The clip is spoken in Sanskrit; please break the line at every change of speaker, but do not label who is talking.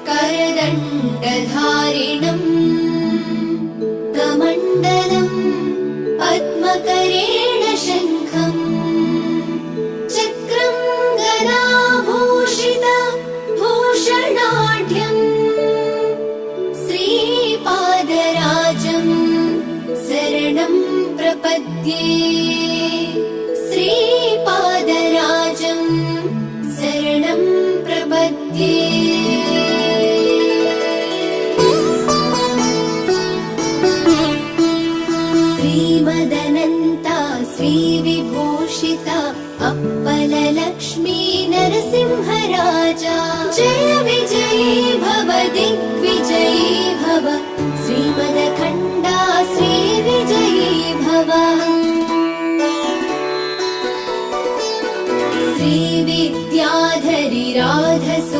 करदण्डधारिणम् कमण्डलम् पद्मकरेण शङ्खम् चक्रं गदाभूषित भूषणाढ्यम् श्रीपादराजम् शरणं प्रपद्ये श्रीपादराजम् शरणं प्रपद्ये।